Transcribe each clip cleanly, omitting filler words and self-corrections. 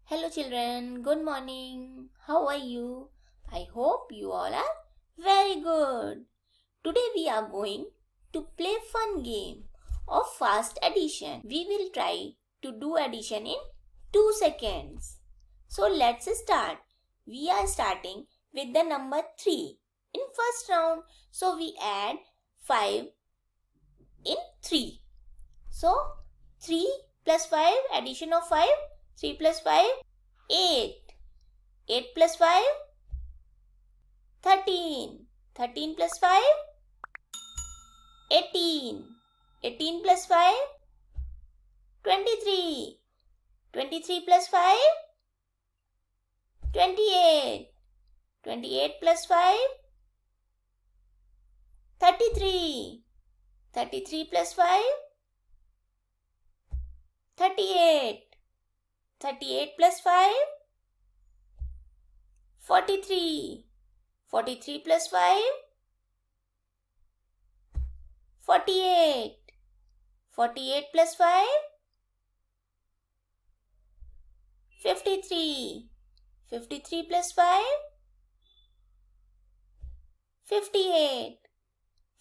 Hello children, good morning. How are you? I hope you all are very good. Today we are going to play fun game of fast addition. We will try to do addition in 2 seconds. So let's start. We are starting with the number 3 in first round. So we add 5 in 3. So 3 plus 5, addition of 5, 3 plus 5, 8. 8 plus 5, 13. 13 plus 5, 18. 18 plus 5, 23. 23 plus 5, 28. 28 plus 5, 33. 33 plus 5, 38. 38 plus 5, 43. 43 plus 5, 48. 48 plus 5, 53. 53 plus 5, 58.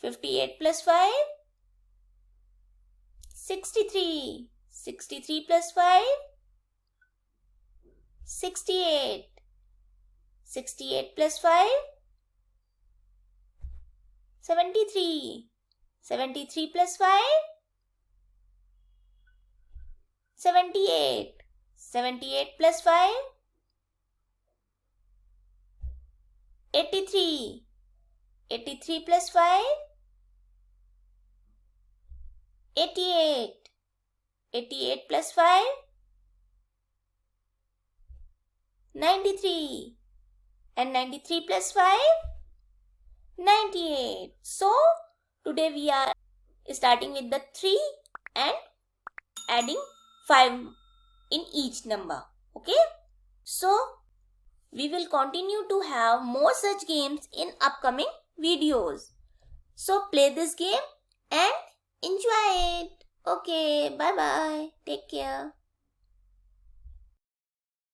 58 plus 5, 63. 63 plus 5, 68. 68 plus 5, 73. 73 plus 5, 78. 78 plus 5, 83. 83 plus 5, 88. 88 plus 5, 93. And 93 plus 5, 98. So, today we are starting with the 3 and adding 5 in each number. Okay? So, we will continue to have more such games in upcoming videos. So, play this game and enjoy it. Okay, bye-bye. Take care.